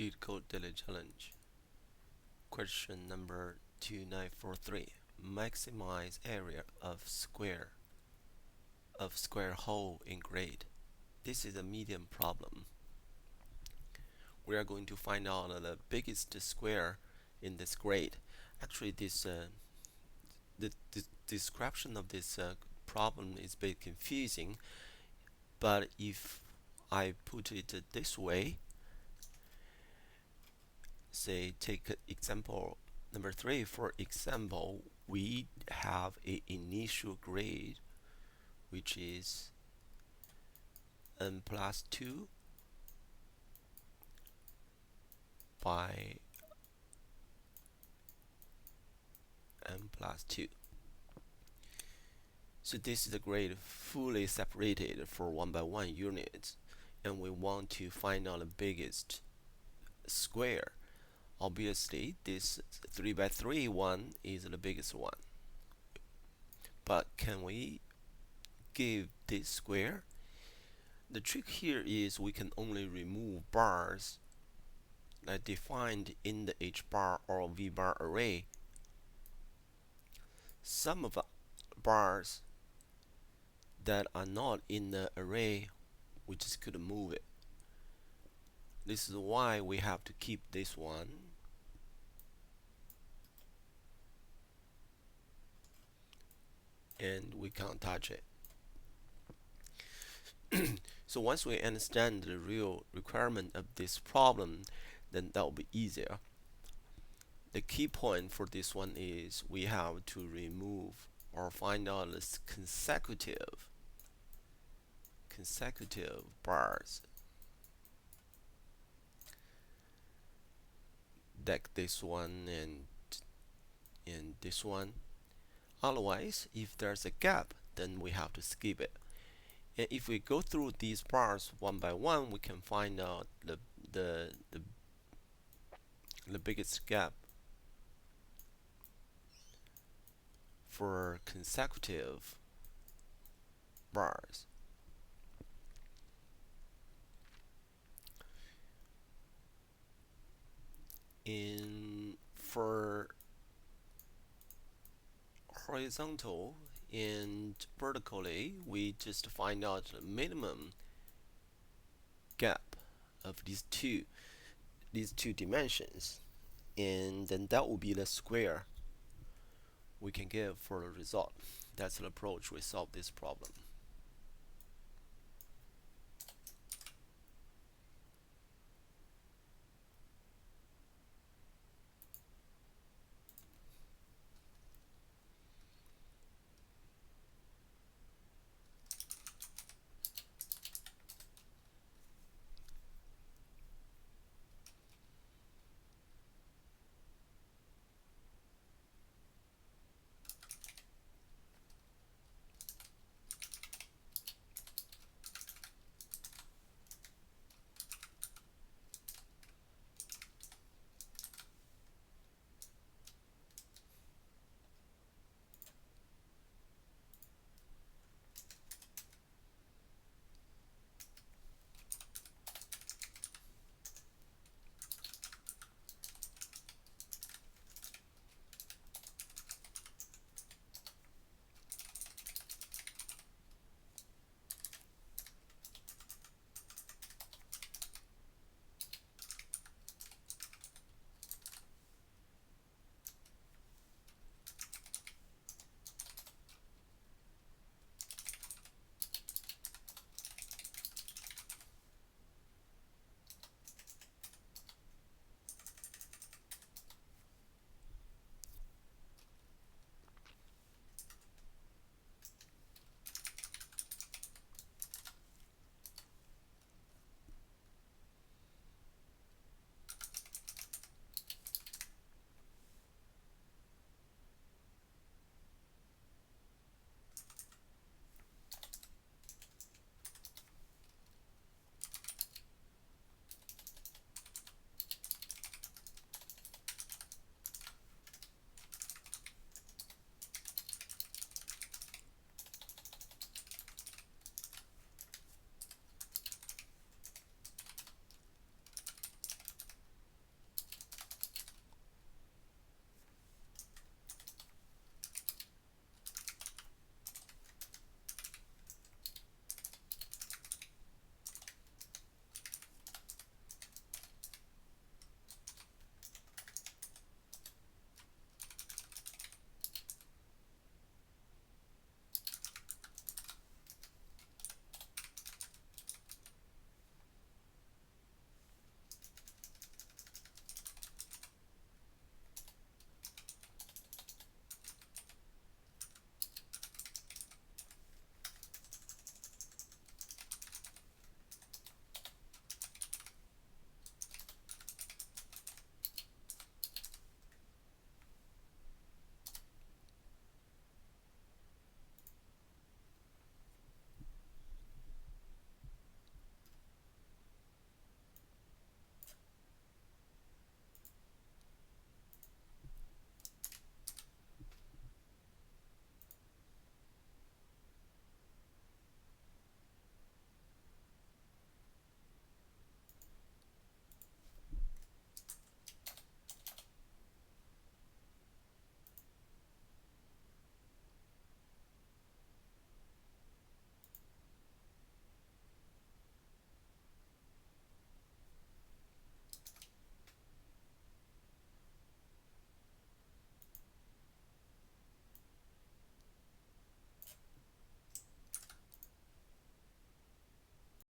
Leetcode daily challenge. Question number 2943. Maximize area of square hole in grade. This is a medium problem. We are going to find out the biggest square in this grade. Actually, the description of this problem is a bit confusing, but if I put it this way, say take example number 3. For example, we have a initial grade which is n plus 2 by n plus 2. So this is the grade fully separated for 1 by 1 units, and we want to find out the biggest square. Obviously, this 3 by 3 one is the biggest one. But can we give this square? The trick here is we can only remove bars like defined in the H bar or V bar array. Some of the bars that are not in the array, we just could move it. This is why we have to keep this one. And we can't touch it. So once we understand the real requirement of this problem, then that will be easier. The key point for this one is we have to remove or find out the consecutive bars, like this one and this one. Otherwise, if there's a gap, then we have to skip it. And if we go through these bars one by one, we can find out the biggest gap for consecutive bars. For horizontal and vertically, we just find out the minimum gap of these two dimensions, and then that will be the square we can give for the result. That's the approach we solve this problem.